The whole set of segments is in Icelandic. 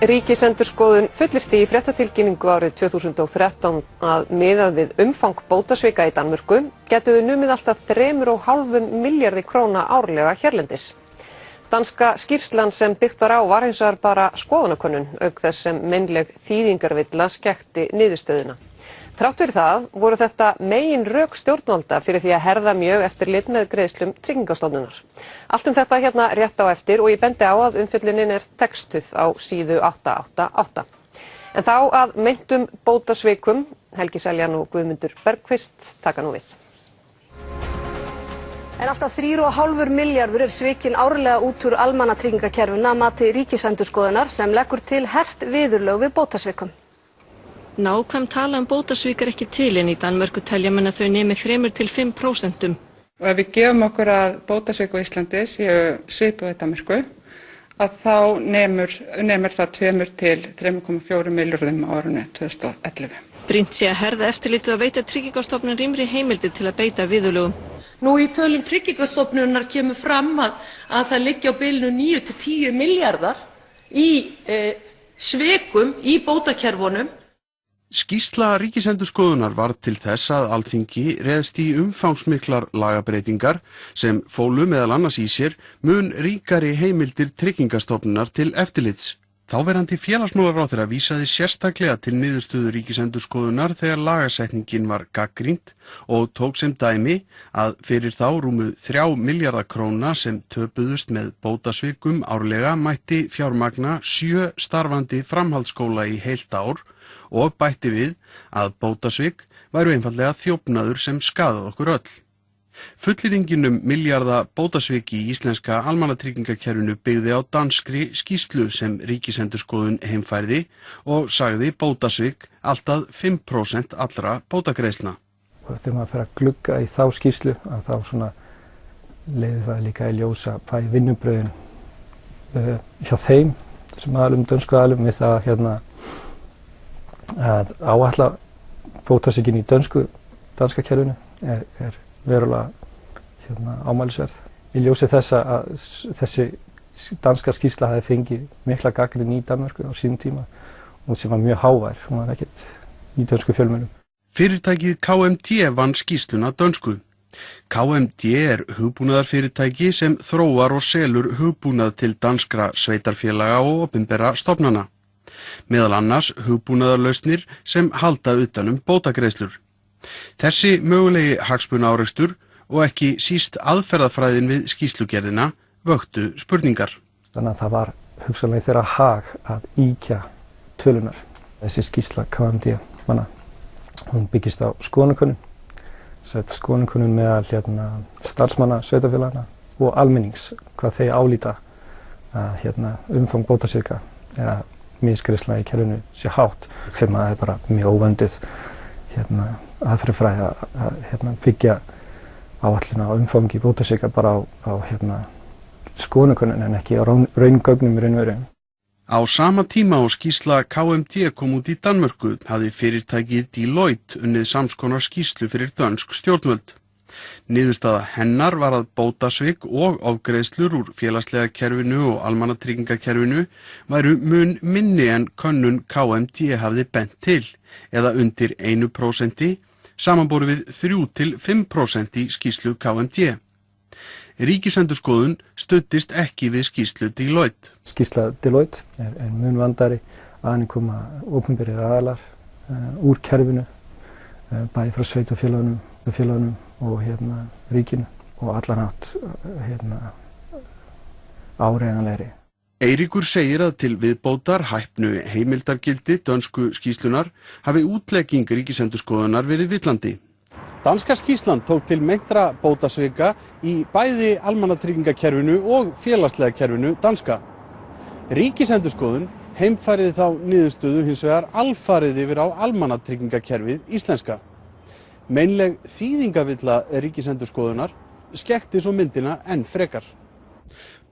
Ríkisendurskoðun fullyrti í fréttatilkynningu árið 2013 að miðað við umfang bótasvika í Danmörku gætu þau numið alltaf 3,5 milljarði króna árlega hérlendis. Danska skýrslan sem byggt var á var hins vegar bara skoðanakönnun, auk þess sem meinleg þýðingarvilla skekkti niðurstöðuna. Þrátt fyrir það voru þetta megin rök stjórnvalda fyrir því að herða mjög eftirlit með greiðslum Tryggingastofnunar. Allt þetta hérna rétt á eftir og ég bendi á að umfjöllunin textuð á síðu 888. En þá að meintum bótasvikum, Helgi Seljan og Guðmundur Bergqvist taka nú við. En alltaf 3,5 milljarður svikin árlega út úr almannatryggingakerfinu að mati Ríkisendurskoðunar sem leggur til hert viðurlög við bótasvikum. Nákvæm tala bótasvik ekki til en í Danmörku telja menn að þau nemi 3–5%. Og ef við gefum okkur að bótasvik á Íslandi séu svipuð í Danmörku, að þá nemur það 2–3,4 milljörðum á árinu 2011. Brýnt sé að herða eftirlitið og veita Tryggingastofnun rýmri heimildir til að beita viðurlögum. Nú í tölum Tryggingastofnunar kemur fram að það liggi á bilinu 9–10 milljarðar í svikum í bótakerfunum. Skýrsla Ríkisendurskoðunar varð til þess að Alþingi réðst í umfangsmiklar lagabreytingar sem fólu meðal annars í sér mun ríkari heimildir Tryggingastofnunar til eftirlits. Þáverandi félagsmálaráðherra vísaði sérstaklega til niðurstöðu Ríkisendurskoðunar þegar lagasetningin var gagnrýnd og tók sem dæmi að fyrir þá rúmu 3 milljarða króna sem töpuðust með bótasvikum árlega mætti fjármagna 7 starfandi framhaldsskóla í heilt ár og bætti við að bótasvik væru einfaldlega þjófnaður sem skaðað okkur öll. Fullyrðingin milljarða bótasvik í íslenska almannatryggingakerfinu byggði á danskri skýrslu sem Ríkisendurskoðun heimfærði og sagði bótasvik alltaf 5% allra bótagreiðslna. Þegar maður fer að glugga í þá skýrslu að þá svona leiði það líka í ljósa hvað í vinnubröðin hjá þeim sem aðalum dönsku aðalum við það að áætla bótasvikin í danska kerfinu er verulega ámælisverð. Í ljósi þess að þessi danska skýrsla hafi fengið mikla gagnrýni í Danmörku á sínum tíma og sem var mjög hávær, hún var ekkert í dönsku fjölmiðlum. Fyrirtækið KMD vann skýrsluna dönsku. KMD hugbúnaðarfyrirtæki sem þróar og selur hugbúnað til danskra sveitarfélaga og opinberra stofnana. Meðal annars hugbúnaðarlausnir sem halda utan bótagreiðslur. Þessi mögulegi hagsmunaárekstur og ekki síst aðferðafræðin við skýrslugerðina vöktu spurningar. Þannig að það var hugsanlega þeirra hag að ýkja tölunar. Þessi skýrsla KMD, hún byggist á skoðanakönnun. Skoðanakönnun meðal starfsmanna sveitarfélagana og almennings, hvað þeir álíta að umfang bótasvika eða misgreiðsla í kerfinu sé hátt, sem að er bara mjög óvönduð aðferðafræði að byggja áætlun á umfangi bótasvika bara á skoðanakönnun en ekki á raungögnum í raun og veru. Á sama tíma og skýrsla KMD kom út í Danmörku hafði fyrirtækið Deloitte unnið samskonar skýrslu fyrir dönsk stjórnvöld. Niðurstaða hennar var að bótasvik og ofgreiðslur úr félagslega kerfinu og almannatryggingakerfinu væru mun minni en könnun KMD hafði bent til, eða undir 1%, samanborið við 3–5% í skýrslu KMD. Ríkisendurskoðun studdist ekki við skýrslu Deloitte. Skýrsla Deloitte er mun vandari að henni koma opinberir aðilar úr kerfinu, bæði frá sveitarfélögunum og ríkinu og allan hátt áreiðanlegri. Eiríkur segir að til viðbótar hæpnu heimildargildi dönsku skýrslunar hafi útlegging Ríkisendurskoðunar verið villandi. Danska skýrslan tók til meintra bótasvika í bæði almannatryggingakerfinu og félagslega kerfinu danska. Ríkisendurskoðun heimfærði þá niðurstöðu hins vegar alfarið yfir á almannatryggingakerfið íslenska. Meinleg þýðingavilla Ríkisendurskoðunar skekkti svo myndina enn frekar.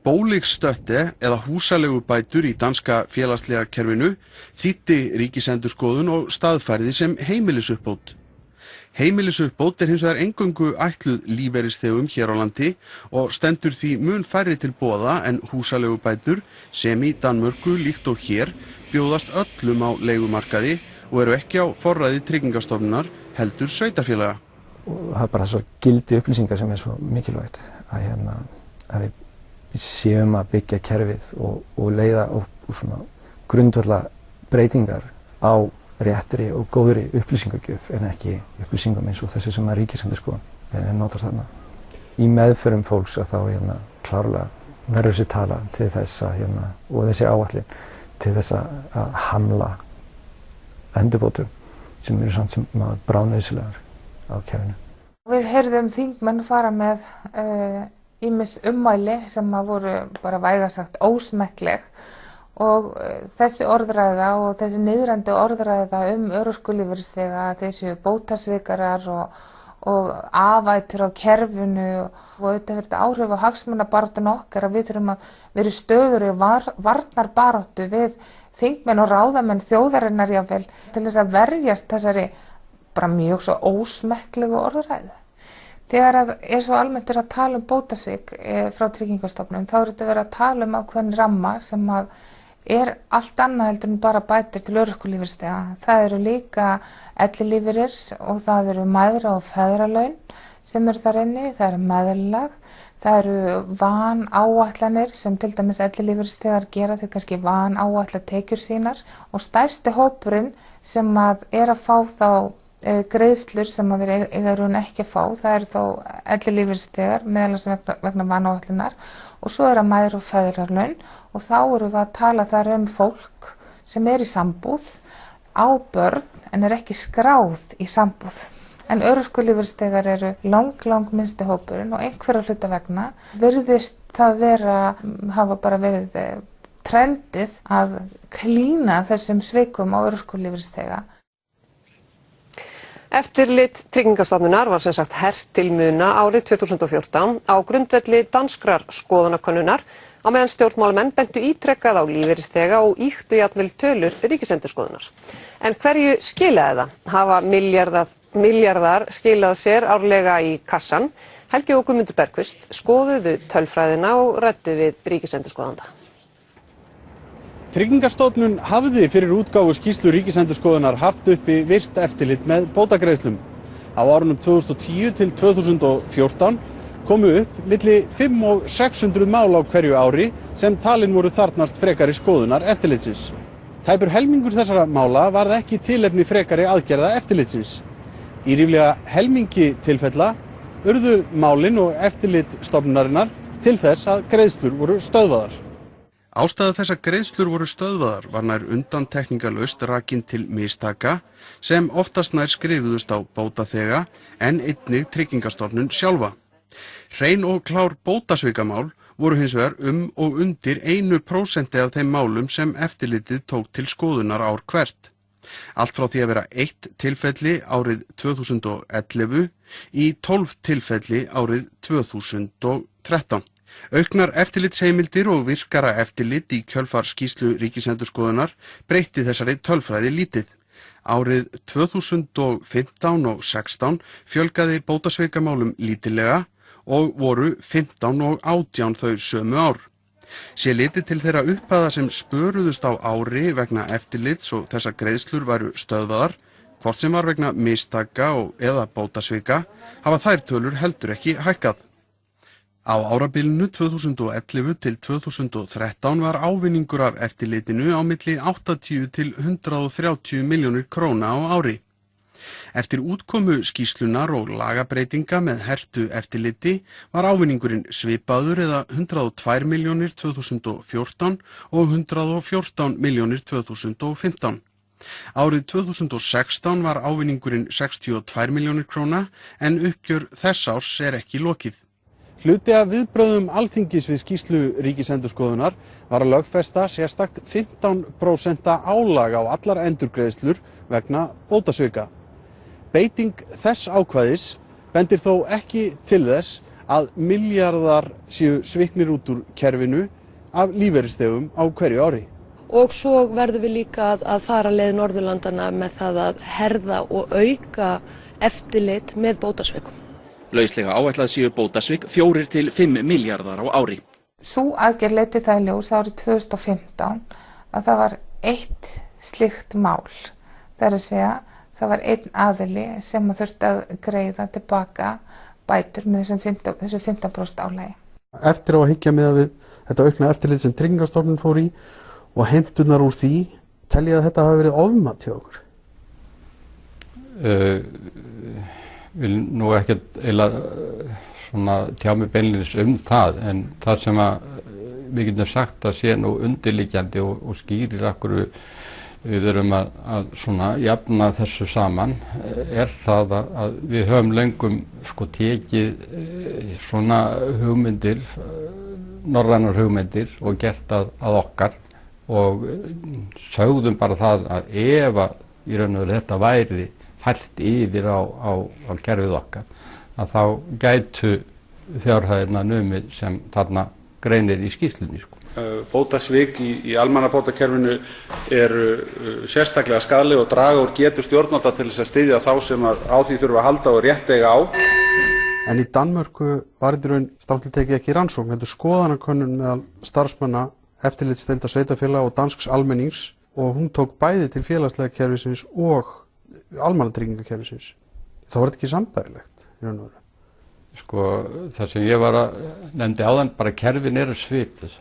Bóligsstøtte eða húsaleigubætur í danska félagslega kerfinu þýddi Ríkisendurskoðun og staðfærði sem heimilisuppbót. Heimilisuppbót hins vegar eingöngu ætluð lífeyrisþegum hér á landi og stendur því mun færri til boða en húsaleigubætur sem í Danmörku líkt og hér bjóðast öllum á leigumarkaði og eru ekki á forræði Tryggingastofnunar heldur sveitarfélaga. Og það bara svo gildi upplýsingar sem svo mikilvægt að við séum að byggja kerfið og leiða og svona grundvalla breytingar á réttri og góðri upplýsingagjöf en ekki upplýsingum eins og þessu sem að Ríkisendurskoðun notar þarna. Í meðförum fólks að þá klárlega verður þessi tala til þess að og þessi áætlun til þess að hamla endurbótum sem eru samt sem bráðnauðsynlegar á kerfinu. Við heyrðum þingmenn fara með ýmis ummæli sem voru bara vægast sagt ósmekkleg og þessi orðræða og þessi niðrandi orðræða örorkulífeyrisþega, þessi bótasvikarar og afætur á kerfinu og þetta hefur áhrif á hagsmunabaráttu okkar að við þurfum að vera í stöðugri varnarbaráttu við þingmenn og ráðamenn þjóðarinnar jafnvel til þess að verjast þessari bara mjög svo ósmekklegu orðræðu. Þegar svo almennt að tala bótasvik frá Tryggingastofnun þá þetta verið að tala ákveðin ramma sem allt annað heldur en bara bætur til örorkulífeyrisþega. Það eru líka ellilífeyrir og það eru mæðra- og feðralaun sem eru þar inni, það eru meðlag, það eru vanáætlanir sem til dæmis ellilífeyrisþegar gera þeir kannski vanáætla tekjur sínar og stærsti hópurinn sem að fá þá greiðslur sem þeir eiga ekki að fá, það eru þó ellilífeyrisþegar meðal annars vegna vanáætlunar og svo eru mæðra- og feðralaun og þá erum við að tala þar fólk sem í sambúð á börn en ekki skráð í sambúð. En örorkulífeyrisþegar eru lang minnsti hópurinn og einhverra hluta vegna virðist það hafa bara verið trendið að klína þessum svikum á örorkulífeyrisþega. Eftirlit Tryggingastofnunar var sem sagt hert til muna árið 2014 á grundvelli danskrar skoðanakönnunar á meðan stjórnmálamenn bentu ítrekkað á lífeyrisþega og ýktu jafnvel tölur Ríkisendurskoðunar. En hverju skilaði það? Hafa milljarðar skilað sér árlega í kassan? Helgi og Guðmundur Bergkvist skoðuðu tölfræðina og ræddu við Ríkisendurskoðanda. Tryggingastofnun hafði fyrir útgáfu skýrslu Ríkisendurskoðunar haft uppi virkt eftirlit með bótagreiðslum. Á árunum 2010 til 2014 komu upp milli 500 og 600 mál á hverju ári sem talin voru þarfnast frekari skoðunar eftirlitsins. Tæpur helmingur þessara mála varð ekki tilefni frekari aðgerða eftirlitsins. Í ríflega helmingi tilfella urðu málin og eftirlit stofnunarinnar til þess að greiðslur voru stöðvaðar. Ástæða þess að greiðslur voru stöðvaðar var nær undantekningarlaust rakin til mistaka sem oftast nær skrifuðust á bótaþega en einnig Tryggingastofnun sjálfa. Hrein og klár bótasvikamál voru hins vegar og undir 1% af þeim málum sem eftirlitið tók til skoðunar ár hvert. Allt frá því að vera 1 tilfelli árið 2011 í 12 tilfelli árið 2013. Auknar eftirlitsheimildir og virkara eftirlit í kjölfar skýrslu Ríkisendurskoðunar breytti þessari tölfræði lítið. Árið 2015 og 16 fjölgaði bótasvikamálum lítillega og voru 15 og 18 þau sömu ár. Sé litið til þeirra upphæða sem spöruðust á ári vegna eftirlits og þessar greiðslur væru stöðvaðar, hvort sem var vegna mistaka eða bótasvika, hafa þær tölur heldur ekki hækkað. Á árabilinu 2011 til 2013 var ávinningur af eftirlitinu á milli 80 til 130 milljónir króna á ári. Eftir útkomu skýrslunar og lagabreytinga með hertu eftirliti var ávinningurinn svipaður eða 102 milljónir 2014 og 114 milljónir 2015. Árið 2016 var ávinningurinn 62 milljónir króna en uppgjör þess árs ekki lokið. Hluti af viðbrögðum Alþingis við skýrslu Ríkisendurskoðunar var að lögfesta sérstakt 15% álag á allar endurgreiðslur vegna bótasvika. Beiting þess ákvæðis bendir þó ekki til þess að milljarðar séu sviknir út úr kerfinu af lífeyrisþegum á hverju ári. og svo verðum við líka að fara leið Norðurlandana með það að herða og auka eftirlit með bótasvikum. Lauslega áætlað séu bótasvik 4 til 5 milljarðar á ári. Sú aðgerð leiddi það í ljós árið 2015 að það var eitt slíkt mál. Það er að segja, það var einn aðili sem þurfti að greiða tilbaka bætur með þessu 15% álagi. Eftir á að hyggja með við þetta aukna eftirlit sem Tryggingastofnun fór í og heimturnar úr því, tel ég að þetta hafi verið ofmat hjá okkur? Vil nú ekkert svona tjá mig beinlínis það, en það sem að við getum sagt að sé nú undirliggjandi og skýrir akkur við erum að svona jafna þessu saman það að við höfum löngum tekið svona hugmyndir, norrænar hugmyndir og gert að okkar og sögðum bara það að ef að í raun og veru þetta væri fælt yfir á kerfið okkar að þá gætu fjárhæðirna numið sem þarna greinir í skýrslunni. Bótasvik í almannabótakerfinu eru sérstaklega skaðleg og draga úr getu stjórnvalda til þess að styðja þá sem á því þurfa að halda og rétt eiga á. En í Danmörku var í raun stráttlega tekið ekki rannsókn, heldur skoðanakönnun meðal starfsmanna, eftirlitsdeilda sveitarfélaga og dansks almennings og hún tók bæði til félagslega kerfisins og almannatryggingakerfisins. Það var ekki sambærilegt í raun og veru. Það sem ég var að nefndi áðan, bara kerfin eru svipuð.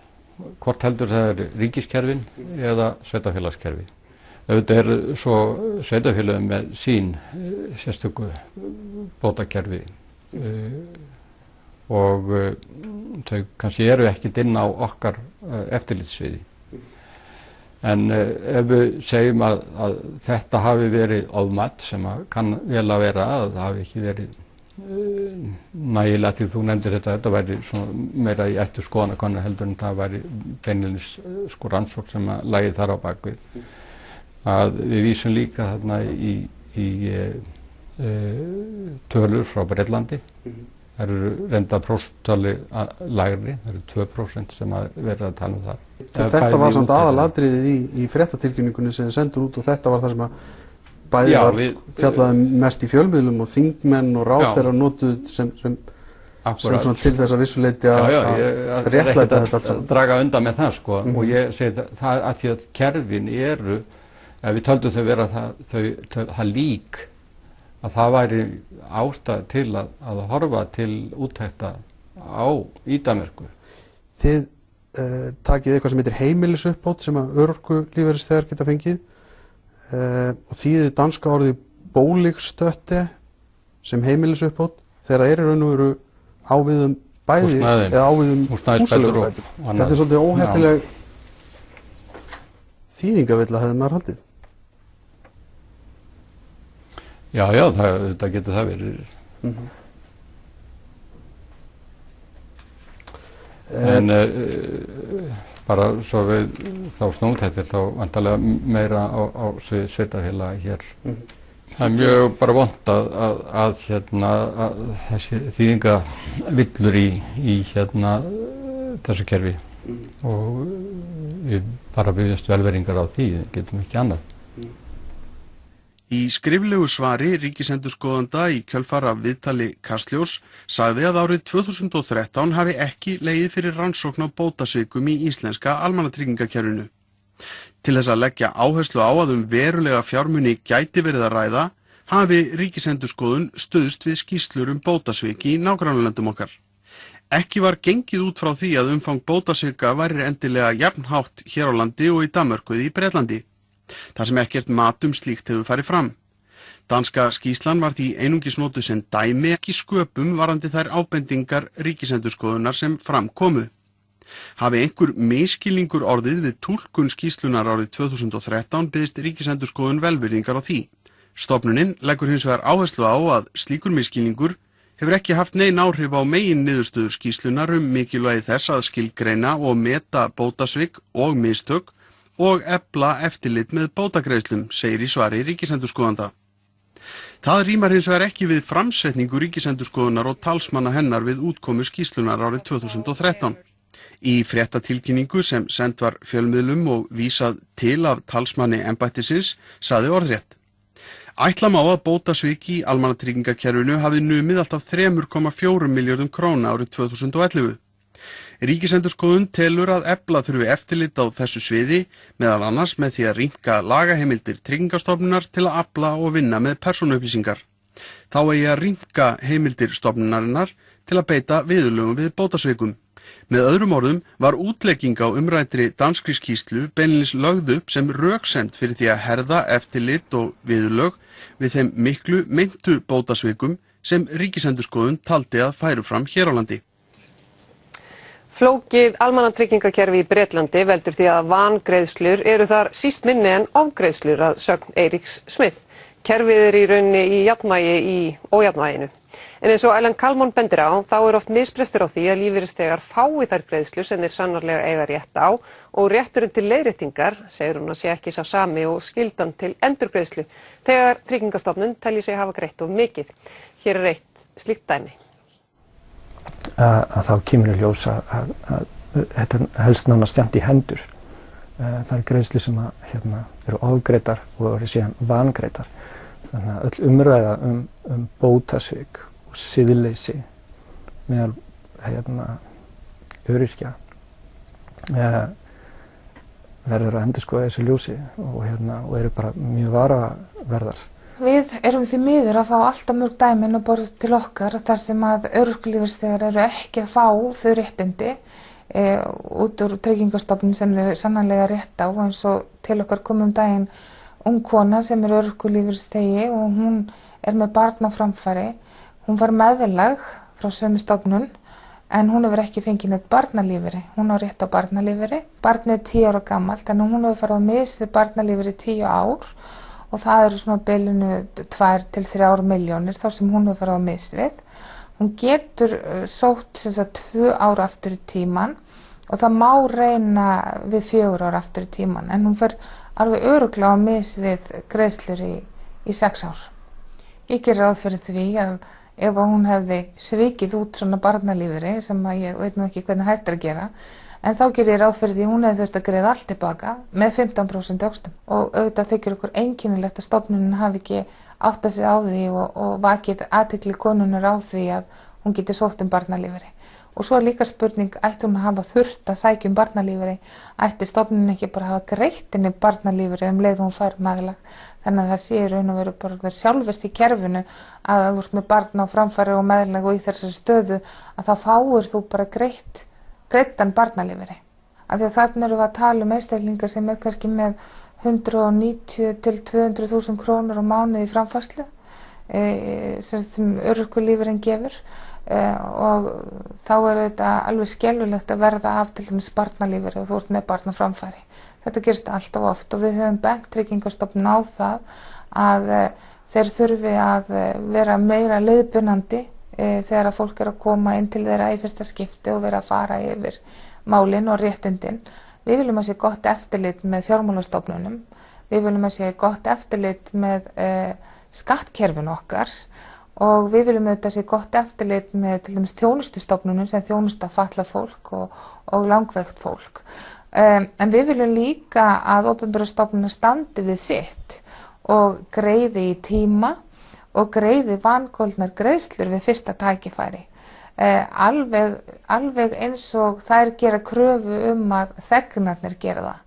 Hvort heldur það er ríkiskerfin eða sveitarfélagskerfi. Auðvitað er svo sveitarfélögin með sín sérstöku bótakerfi og þau kannski eru ekkert inn á okkar eftirlitssviði. En ef við segjum að þetta hafi verið ofmat, sem kann vel að vera að það hafi ekki verið nægilega, því þú nefndir þetta væri meira í eftir skoðanakönnun heldur en það væri beinlínis rannsókn sem að lagið þar á bakvið. Að við vísum líka þarna í tölur frá Bretlandi. Það eru reynda prósentali lægri, það eru 2% sem að vera að tala þar. Þetta var samt aðalatriðið í fréttatilkynningunni sem þið sendur út og þetta var það sem að bæði var fjallaði mest í fjölmiðlum og þingmenn og ráðherrar notuð sem svona til þess að vissuleyti að réttlæta þetta allt saman. Draga undan með það og ég segi það að því að kerfin eru, ef við töldum þau vera það lík, að það væri ástæða til að horfa til úttekta í Danmörku. Þið takið eitthvað sem heitir heimilisuppbót sem að örorkulífeyrisþegar geta fengið og þýðið danska orðið boligstötte sem heimilisuppbót þegar það er í raun og veru áviðum bæði eða áviðum húsaleigubætur. Þetta er svolítið óheppileg þýðingavilla hefði maður haldið. Já, það getur það verið. En bara svo við þá snúðhættir þá vantarlega meira á sveitarfélagi hér. Það er mjög bara vont að þessi þýðingavillur í þessu kerfi og við bara byggjumst velveringar á því, getum ekki annað. Í skriflegu svari ríkisendurskoðanda í kjölfar af viðtali Kastljós sagði að árið 2013 hafi ekki legið fyrir rannsókn á bótasvikum í íslenska almannatryggingakerfinu. Til þess að leggja áherslu á að verulega fjármuni gæti verið að ræða hafi ríkisendurskoðun stuðst við skýrslur bótasviki í nágrannalöndum okkar. Ekki var gengið út frá því að umfang bótasvika væri endilega jafnhátt hér á landi og í Danmörku eða í Bretlandi. Þar sem ekkert mat slíkt hefur farið fram. Danska skýrslan var því einungis notuð sem dæmi, ekki sköpum varðandi þær ábendingar ríkisendurskoðunar sem fram komu. Hafi einhver misskilningur orðið við túlkun skýrslunar árið 2013 biðst ríkisendurskoðun velvirðingar á því. Stofnunin leggur hins vegar áherslu á að slíkur misskilningur hefur ekki haft nein áhrif á megin niðurstöður skýrslunar mikilvægi þess að skilgreina og meta bótasvik og mistök og efla eftirlit með bótagreiðslum, segir í svari ríkisendurskoðanda. Það rímar hins vegar ekki við framsetningu ríkisendurskoðunar og talsmanna hennar við útkomu skýrslunar árið 2013. Í fréttatilkynningu sem send var fjölmiðlum og vísað til af talsmanni embættisins sagði orðrétt: Ætla má að bótasvik í almannatryggingakerfinu hafi numið allt af 3,4 milljörðum króna árið 2011. Ríkisendurskoðun telur að efla þurfi eftirlit á þessu sviði, meðal annars með því að rýmka lagaheimildir Tryggingastofnunar til að afla og vinna með persónuupplýsingar. Þá eigi að rýmka heimildir stofnunarinnar til að beita viðurlögum við bótasvikum. Með öðrum orðum var útlegging á umræddri danskri skýrslu beinlínis lögð upp sem röksemd fyrir því að herða eftirlit og viðurlög við þeim miklu meintu bótasvikum sem Ríkisendurskoðun taldi að færu fram hér á landi. Flókið almannatryggingakerfi í Bretlandi veldur því að vangreiðslur eru þar síst minni en ofgreiðslur að sögn Eiríks Smith. Kerfið í rauninni í jafnvægi í ójafnvæginu. En eins og Ellen Kalmon bendir á, þá oft misbrestur á því að lífeyrisþegar fái þær greiðslur sem þeir sannarlega eiga rétt á og rétturinn til leiðréttingar, segir hún að sé ekki sá sami og skyldan til endurgreiðslu, þegar Tryggingastofnun telji sig hafa greitt of mikið. Hér eitt slíkt dæmi. Að þá kemur í ljós að þetta helst nánast jafnt í hendur. Það er greiðslu sem eru ofgreiddar og eru síðan vangreiddar. Þannig að öll umræða bótasvik og siðleysi meðal öryrkja verður að endurskoða þessu ljósi og eru bara mjög varaverðar. Við erum því miður að fá alltaf mörg dæmin og borð til okkar þar sem að örorkulífeyrisþegar eru ekki að fá þau réttindi út úr Tryggingastofnun sem þau sannarlega rétt á, eins og til okkar kom daginn ung kona sem er örorkulífeyrisþegi og hún er með barn á framfæri. Hún var meðlag frá sömu stofnun en hún hefur ekki fengið neitt barnalífeyri. Hún á rétt á barnalífeyri. Barnið er 10 ára gamalt en hún hefur farið á mis við barnalífeyri 10 ár. Og það eru svona bilinu 2 til 3 milljónir þá sem hún hefur farið á mis við. Hún getur sótt 2 ár aftur í tíman og það má reyna við 4 ár aftur í tíman en hún fer alveg örugglega á mis við greiðslur í 6 ár. Ég gerir ráð fyrir því að ef hún hefði svikið út svona barnalífeyri sem að ég veit nú ekki hvernig hægt er að gera, en þá gerir ég ráð fyrir því hún hefði þurft að greiða allt tilbaka með 15% vöxtum og auðvitað þykir okkur einkennilegt að stofnunin hafi ekki áttað sig á því og vakið athygli konunnar á því að hún geti sótt barnalífeyri. Og svo er líka spurning, ætti hún að hafa þurft að sækja barnalífeyri, ætti stofnunin ekki bara að hafa greitt henni barnalífeyri leið hún fær meðlag. Þannig að það sé í raun og veru bara sjálfvirkt í kerfinu að þú ert með barn á framfæri og meðlag og í þessari stöðu að þá fáir þú bara greiddan barnalífeyri. Af því að þarna erum við að tala einstaklingar sem er kannski með 190 til 200.000 krónur á mánuði í framfærslu sem örorkulífeyrinn gefur og þá er þetta alveg skelfilegt að verða af til dæmis barnalífeyri og þú ert með barn á framfæri. Þetta gerist alltaf oft og við höfum bent Tryggingastofnun á það að þeir þurfi að vera meira leiðbeinandi þegar að fólk er að koma inn til þeirra í fyrsta skipti og vera að fara yfir málin og réttindin. Við viljum að sé gott eftirlit með fjármálastofnunum, við viljum að sé gott eftirlit með skattkerfin okkar og við viljum auðvitað sé gott eftirlit með til dæmis þjónustustofnunum sem þjónusta fatlað fólk og langveikt fólk. En við viljum líka að opinberar stofnanir standi við sitt og greiði í tíma og greiði vangoldnar greiðslur við fyrsta tækifæri. Alveg eins og þær gera kröfu að þegnarnir gera það.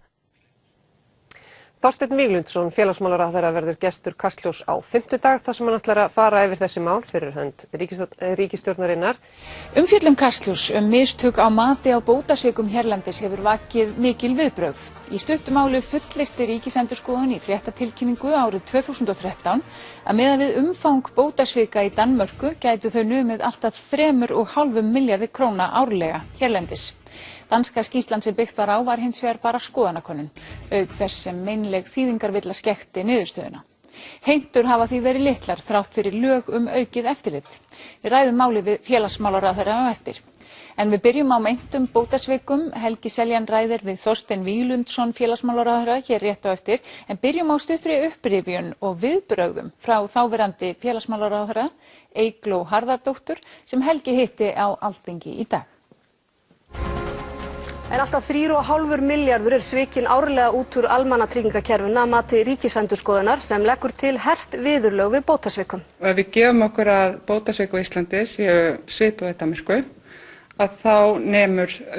Þorsteinn Víglundsson, félagsmálaráðherra, verður gestur Kastljós á fimmtudag þar sem hann ætlar að fara yfir þessi mál fyrir hönd ríkisstjórnarinnar. Umfjöllun Kastljós mistök á mati á bótasvikum hérlendis hefur vakið mikil viðbrögð. Í stuttu máli fullyrti Ríkisendurskoðun í fréttatilkynningu árið 2013 að miðað við umfang bótasvika í Danmörku gætu þau numið allt að 3,5 milljarði króna árlega hérlendis. Danska skýrslan sem byggt var á var hins vegar bara skoðanakönnun, auk þess sem meinleg þýðingarvilla skekkti niðurstöðuna. Heimtur hafa því verið litlar þrátt fyrir lög aukið eftirlit. Við ræðum máli við félagsmálaráðherra á eftir. En við byrjum á meintum bótasvikum. Helgi Seljan ræðir við Þorsteinn Víglundsson félagsmálaráðherra hér rétt á eftir, en byrjum á stuttri upprifjun og viðbrögðum frá þáverandi félagsmálaráðherra Eygló Harðardóttur sem Helgi hitti á Alþingi í dag. En alltaf 3,5 milljarður svikinn árlega út úr almannatryggingakerfinu að mati Ríkisendurskoðunar sem leggur til hert viðurlög við bótasvikum. Ef við gefum okkur að bótasvik á Íslandi séu svipuð í Danmörku, að þá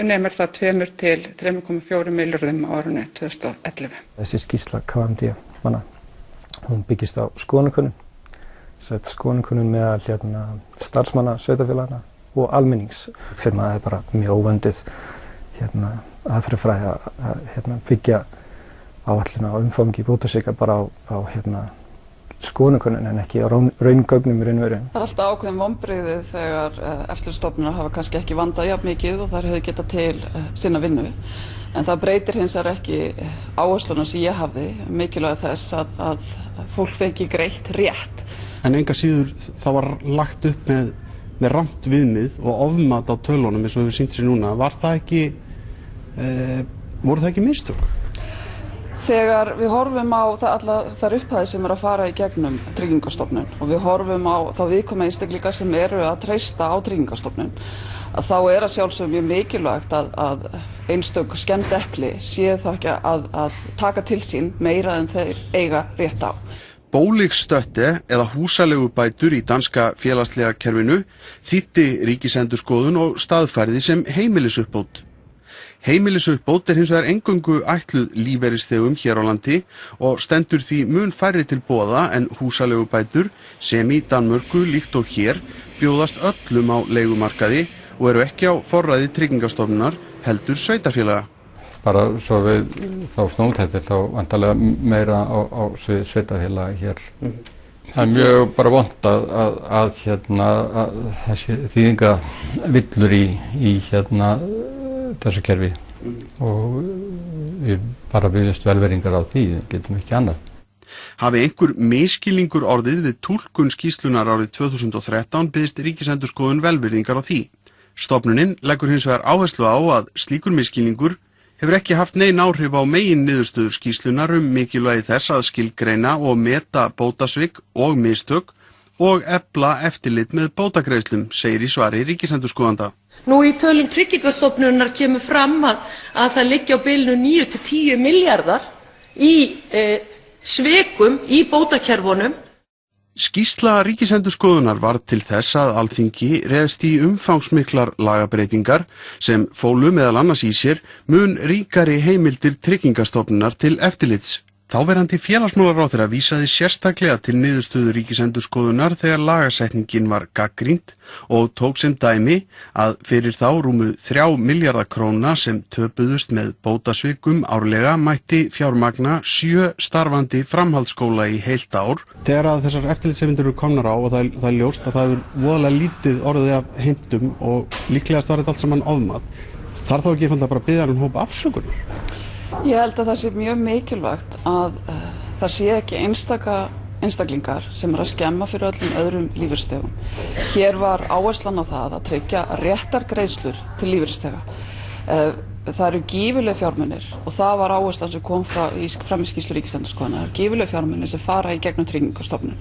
nemur það 2 til 3,4 milljörðum á árinu 2011. Þessi skýrsla KMD, hún byggist á skoðanakönnun, skoðanakönnun meðal starfsmanna sveitarfélaganna og almennings, sem er bara mjög óvönduð aðferðafræði að byggja áætlun á umfangi bótasvika bara á skoðanakönnun en ekki á raungögnum í raun og veru. Það er alltaf ákveðin vonbrigði þegar eftirlitsstofnunar hafa kannski ekki vandað jafn mikið og þær hefðu getað til sinna vinnu. En það breytir hins vegar ekki áhersluna sem ég hafði, mikilvæg þess að fólk fengi greitt rétt. En enga síður þá var lagt upp með rangt viðmið og ofmat á tölunum eins og hefur sýnt sér núna. Voru það ekki mistök? Þegar við horfum á allar þær upphæðir sem eru að fara í gegnum Tryggingastofnun og við horfum á þá viðkvæmu einstaklinga sem eru að treysta á Tryggingastofnun, að þá að sjálfsögum mjög mikilvægt að einstök skemmd epli séu þá ekki að taka til sín meira en þeir eiga rétt á. Boligsstøtte eða húsaleigubætur í danska félagslega kerfinu þýddi Ríkisendurskoðun og staðfærði sem heimilisuppbót. Heimilisuppbót hins vegar eingöngu ætluð lífeyrisþegum hér á landi og stendur því mun færri til boða en húsaleigubætur sem í Danmörku líkt og hér bjóðast öllum á leigumarkaði og eru ekki á forræði Tryggingastofnunar heldur sveitarfélaga. Bara svo við þá snúðtættir þá vantarlega meira á sveitarfélaga hér. Það er mjög bara vont að þessi þýðingavillur í þessu kerfi og við bara byggjumst velveringar á því, getum ekki annað. Hafi einhver misskilningur orðið við túlkun skýrslunar árið 2013 biðst Ríkisendurskoðun velvirðingar á því. Stofnunin leggur hins vegar áherslu á að slíkur misskilningur hefur ekki haft nein áhrif á megin niðurstöður skýrslunar mikilvægi þess að skilgreina og meta bótasvik og mistök og efla eftirlit með bótagreiðslum, segir í svari Ríkisendurskoðanda. Nú í tölum Tryggingastofnunar kemur fram að það liggi á bilinu 9 til 10 milljarðar í svikum í bótakerfunum. Skýrsla Ríkisendurskoðunar varð til þess að Alþingi réðst í umfangsmiklar lagabreytingar sem fólu meðal annars í sér mun ríkari heimildir Tryggingastofnunar til eftirlits. Þáverandi félagsmálaráðherra vísaði sérstaklega til niðurstöðu Ríkisendurskoðunar þegar lagasetningin var gagnrýnd og tók sem dæmi að fyrir þá rúmu 3 milljarða króna sem töpuðust með bótasvikum árlega mætti fjármagna 7 starfandi framhaldsskóla í heilt ár. Þegar að þessar eftirlitsheimildir eru komnar á og það er ljóst að það hefur voðalega lítið orðið af heimtum og líklegast var þetta allt saman ofmat. Þarf þá ekki einfaldlega bara að biðja um hóp afsökunar? Ég held að það sé mjög mikilvægt að það sé ekki einstaklingar sem að skemma fyrir öllum öðrum lífeyrisþegum. Hér var áherslan á það að tryggja réttar greiðslur til lífeyrisþega. Það eru gífurleg fjármunir og það var áherslan sem kom fram í skýrslu Ríkisendurskoðunar. Gífurleg fjármunir sem fara í gegnum Tryggingastofnun.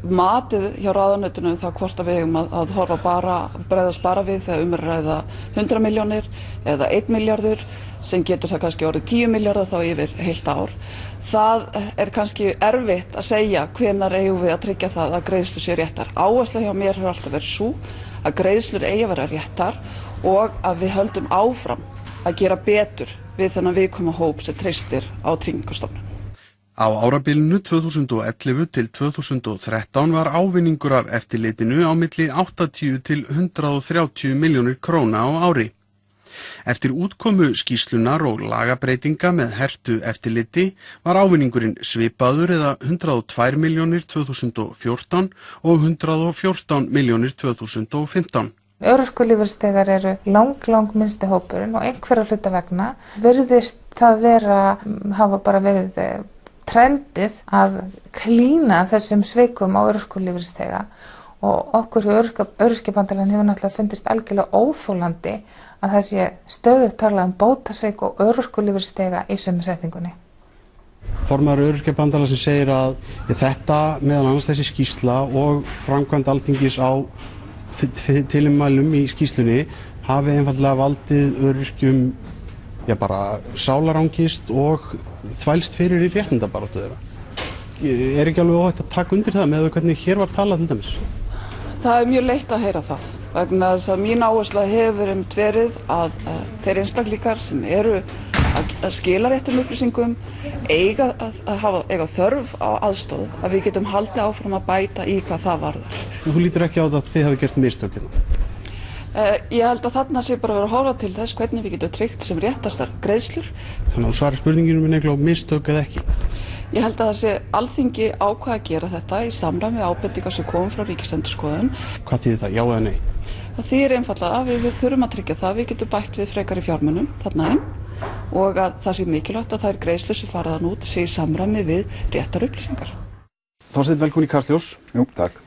Matið hjá ráðuneytinu þá hvort að við eigum að bregðast bara við þegar ræða 100 milljónir eða 1 milljarður sem getur það kannski orðið 10 milljarðar þá yfir heilt ár. Það er kannski erfitt að segja hvenær eigum við að tryggja það að greiðslur séu réttar. Áhersla hjá mér hefur alltaf verið sú að greiðslur eigi að vera réttar og að við höldum áfram að gera betur við þennan viðkvæma hóp sem treystir á Tryggingastofnun. Á árabilinu 2011 til 2013 var ávinningur af eftirlitinu á milli 80 til 130 milljónir króna á ári. Eftir útkomu skýrslunar og lagabreytinga með hertu eftirliti var ávinningurinn svipaður eða 102 milljónir 2014 og 114 milljónir 2015. Örorkulífeyrisþegar eru lang minnsti hópurinn og einhverja hluta vegna virðist það hafa bara verið trendið að klína þessum svikum á örorkulífeyrisþega og okkur hjá Öryrkjabandalaginu hefur náttúrulega fundist algjörlega óþolandi að það sé stöðugt talað bótasvik og örorkulífeyrisþega í sömu setningunni. Formaður Öryrkjabandalagsins segir að þetta meðal annars þessi skýrsla og framkvæmd Alþingis á tilmælum í skýrslunni hafi einfallega valdið öryrkjum bara sálarangist og þvælst fyrir í réttindabaráttu þeirra. Er ekki alveg óhætt að taka undir það með hvernig hér var talað til dæmis? Það mjög leitt að heyra það vegna þess að mín áhersla hefur verið að þeir einstaklingar sem eru að skila réttum upplýsingum eiga þörf á aðstoð, að við getum haldið áfram að bæta í hvað það varðar. Þú lítur ekki á það að þið hafi gert mistök hérna? Ég held að þarna sé bara verið að horfa til þess hvernig við getum tryggt sem réttastar greiðslur. Þannig að þú svarir spurninginu minni á mistök eða ekki? Ég held að það sé Alþingi ákvað að gera þetta í samræmi við ábendingar sem kom frá Ríkisendurskoðun. Hvað þýðir það, já eða nei? Það þýðir einfaldlega að við þurfum að tryggja það, við getum bætt við frekari fjármunum þarna inn og að það sé mikilvægt að þær greiðslur sem fara þarna út sé í samræmi við réttar upplýsingar. Þorsteinn, velkomin í Kastljós. Jú, takk.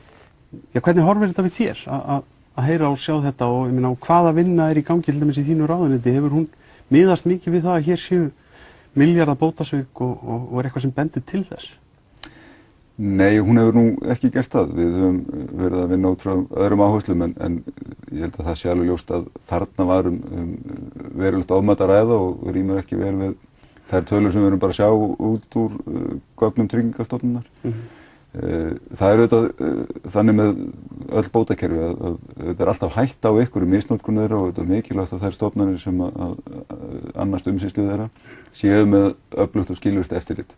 Já, hvernig horfir þetta við þér að heyra og sjá þetta og ég meina hvaða vinna er í gangi til dæmis í þínu ráðuneyti? Hefur hún miðast mikið við það að hér séu milljarða bótasvik og er eitthvað sem bendir til þess? Nei, hún hefur nú ekki gert það. Við höfum verið að vinna út frá öðrum áherslum en ég held að það sé alveg ljóst að þarna var verulegt ofmat að ræða og rýmur ekki vel við þær tölur sem við erum bara að sjá út úr gögnum Tryggingastofnunar. Það er auðvitað þannig með öll bótakerfi að þetta er alltaf hætta á ykkur misnotkun þeirra og þetta er mikilvægt að þær stofnanir sem að annast umsýslu þeirra séu með öflugt og skilvirkt eftirlit.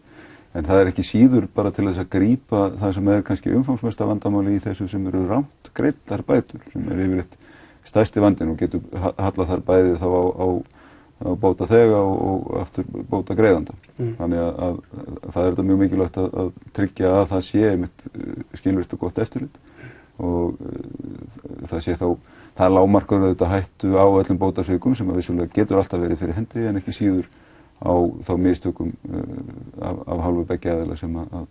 En það er ekki síður bara til þess að grípa það sem er kannski umfangsmesta vandamáli í þessu sem eru rangt greiddar bætur sem er yfirleitt stærsti vandinn og getur hallað þar bæði þá á bótaþega og aftur bótagreiðanda. Þannig að það er þetta mjög mikilvægt að tryggja að það sé einmitt skilvirkt og gott eftirlit og það sé þá það lágmarkar auðvitað hættu á öllum bótasvikum sem að vissulega getur alltaf verið fyrir hendi en ekki síður á þá mistökum af hálfu beggja aðila sem að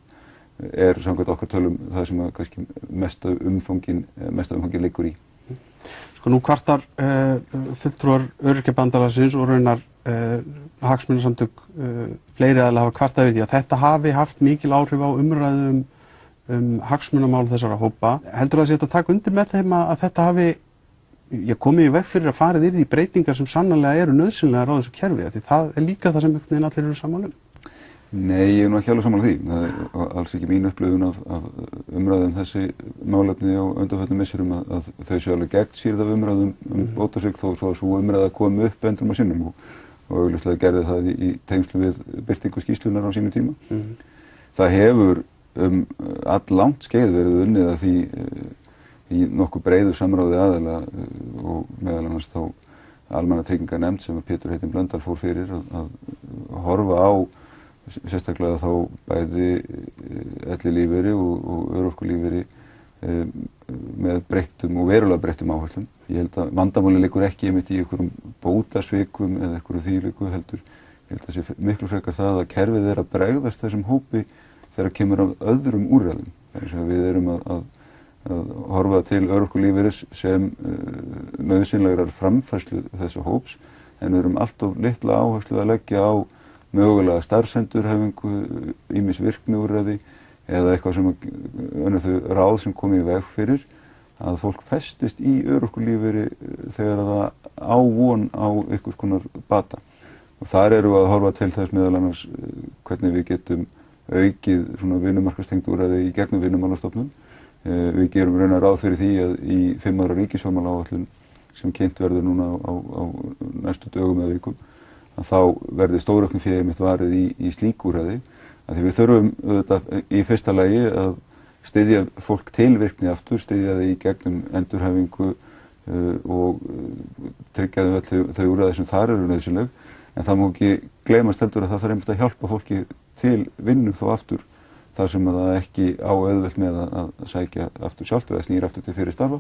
er samkvæmt okkar tölum það sem að kannski mesta umfangin liggur í. Sko nú kvartar fulltrúar Öryrkjabandalagsins og raunar hagsmunasamtök fleiri aðila hafa kvartað við því að þetta hafi haft mikil áhrif á umræðu hagsmunamál þessara hópa. Heldur það sé að taka undir með þeim að þetta hafi komið í veg fyrir að farið yfir því breytingar sem sannarlega eru nauðsynlegar á þessu kerfi því það er líka það sem einhvern veginn allir eru sammála um? Nei, ég er nú ekki alveg sammála því. Það er alls ekki mín upplifun af umræðum þessi málefni á undanförnum misserum að þau séu alveg gegnsýrð af umræðum bótasvik þó svo að sú umræða komi upp endrum og sinnum og augljóslega gerði það í tengslu við birtingu skýrslunar á sínu tíma. Það hefur alllangt skeið verið unnið að því í nokkuð breiðu samráði aðila og meðal annars þá almannatrygginganefnd sem Pétur heitinn Blöndal fór fyrir að horfa á sérstaklega þá bæði ellilífeyri og örorkulífeyri með breyttum og verulega breyttum áherslum. Ég held að vandamáli liggur ekki einmitt í einhverjum bótasvikum eða einhverju þvílíku heldur. Ég held að það sé miklu frekar það að kerfið er að bregðast þessum hópi þegar kemur af öðrum úrræðum. Þess að við erum að horfa til örorkulífeyris sem nauðsynlegrar framfærslu þessa hóps en við erum alltof litla áherslu að leggja á mögulega starfsendurhæfingu, ýmis virkniúrræði eða eitthvað sem önnur þau ráð sem komi í veg fyrir að fólk festist í örorkulífeyri þegar það á von á einhvers konar bata. Og þar eru að horfa til þess meðal annars hvernig við getum aukið svona vinnumarkaðstengd úrræði í gegnum Vinnumálastofnun. Við gerum raunar ráð fyrir því að í 5 ára ríkisfjármálaáætlun sem kynnt verður núna á næstu dögum eða vikum að þá verði stórauknu fé einmitt varið í slík úrræði að því við þurfum auðvitað í fyrsta lagi að styðja fólk til virkni aftur, styðja það í gegnum endurhæfingu og tryggja þau úrræði sem þar eru nauðsynleg en það má ekki gleymast heldur að það þarf einmitt að hjálpa fólki til vinnu þó aftur þar sem að það ekki á auðvelt með að sækja aftur sjálft eða snýr aftur til fyrir starfa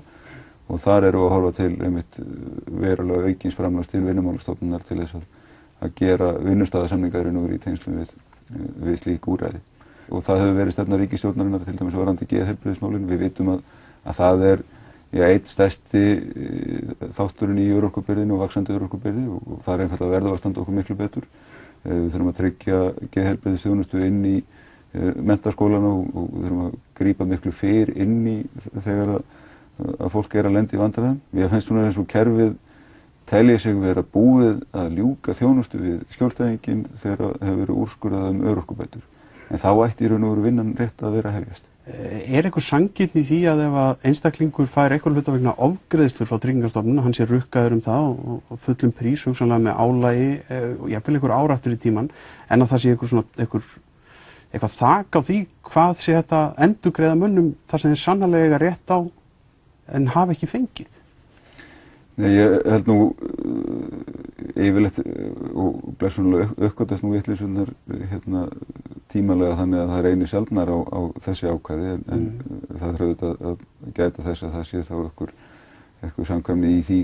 og þar eru að horfa til einmitt verulega aukins framlags til Vinnumálastofnunar til þess að gera vinnustaðasamningarinn úr í tengslum við slík úrræði. Og það hefur verið stefna ríkisstjórnarinnar til dæmis varðandi geðheilbrigðismálin. Við vitum að það er einn stærsti þátturinn í örorkubyrðinu og vaxandi örorkubyrði og það er einfaldlega verða að standa okkur miklu betur. Við þurfum að tryggja geðheilbrigðisþjónustu inn í menntaskólana og við þurfum að grípa miklu fyrr inn í þegar að fólk er að lenda í vandræðum. Mér finnst svona eins og kerfið telji sig vera búið að ljúka þjónustu við skjólstæðinginn þegar hefur verið úrskurðað örorkubætur. En þá ætti í raun og veru vinnan rétt að vera að hefjast. Er eitthvað sanngirni í því að ef að einstaklingur fær eitthvað hluta vegna ofgreiðslur frá Tryggingastofnun, hann sé rukkaður það og fullum prís, hugsanlega með álagi og jafnvel einhver áráttur í tíman, en að það sé eitthvað þak á því hvað sé þetta endurgreiða mönnum þar sem þeir sannarlega eiga rétt á en hafa ekki fengið? Nei, ég held nú yfirleitt og blessunlega uppgötast nú vitleysurnar tímalega þannig að það reynir sjaldnar á þessi ákvæði en það þarf auðvitað að gæta þess að það sé þá einhver samkvæmni í því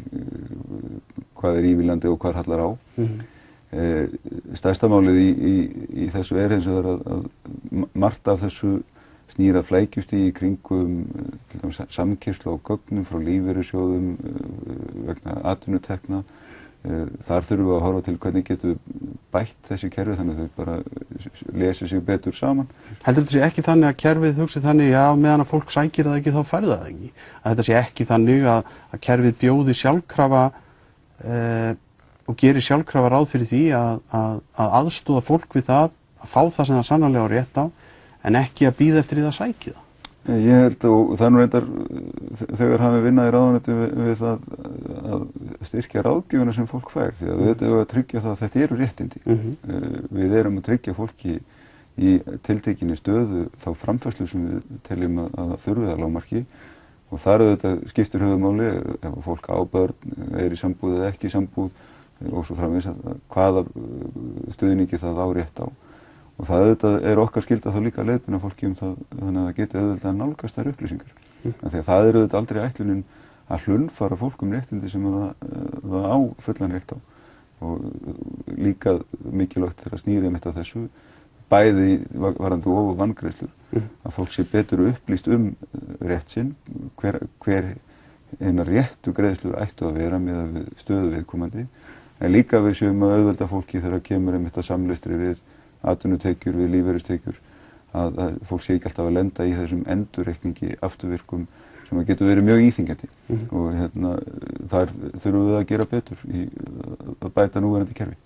hvað er ívilnandi og hvað hallar á. Stærsta málið í þessu hins vegar að margt af þessu snýr að flækjustigi í kringum til dæmis samkeyrslu á gögnum frá lífeyrissjóðum vegna atvinnutekna. Þar þurfum við að horfa til hvernig getum bætt þessi kerfi þannig að þau bara lesi sig betur saman. Heldur þetta sé ekki þannig að kerfið hugsi þannig að meðan að fólk sækir það ekki þá fær það ekki? Að þetta sé ekki þannig að kerfið bjóði sjálfkrafa og gerir sjálfkrafa ráð fyrir því að aðstoða fólk við það að fá það sem það sannarlega á rétt á en ekki að bíða eftir því að sæki það? Ég held og það nú reyndar þegar hafum við vinnað í ráðuneytinu við það að styrkja ráðgjöfuna sem fólk fær því að við erum að tryggja það að þetta eru réttindi. Við erum að tryggja fólki í tiltekinni stöðu þá framfærslu sem við teljum að þurfi að lágmarki og þar þetta skiptir höfuðmáli ef fólk á börn, er í sambúð eða ekki í sambúð og svo framvegis að hvaða stuðningi það á rétt á. Og það auðvitað okkar skylda þá líka að leiðbeina fólki það þannig að það geti auðvitað að nálgast þær upplýsingar. Því að það auðvitað aldrei ætlunin að hlunnfara fólk réttindi sem það á fullan rétt á. Og líka mikilvægt þegar snýri einmitt að þessu, bæði varðandi of- og vangreiðslur, að fólk sé betur upplýst rétt sinn, hver hinar réttu greiðslur ættu að vera með stöðu viðkomandi, en líka við séum að auðvelda fólki þegar kemur einmitt að samlistri við atvinnutekjur við lífeyristekjur að fólk sé ekki alltaf að lenda í þessum endurreikningi afturvirkum sem getur verið mjög íþyngjandi og þar þurfum við að gera betur í að bæta núverandi kerfi.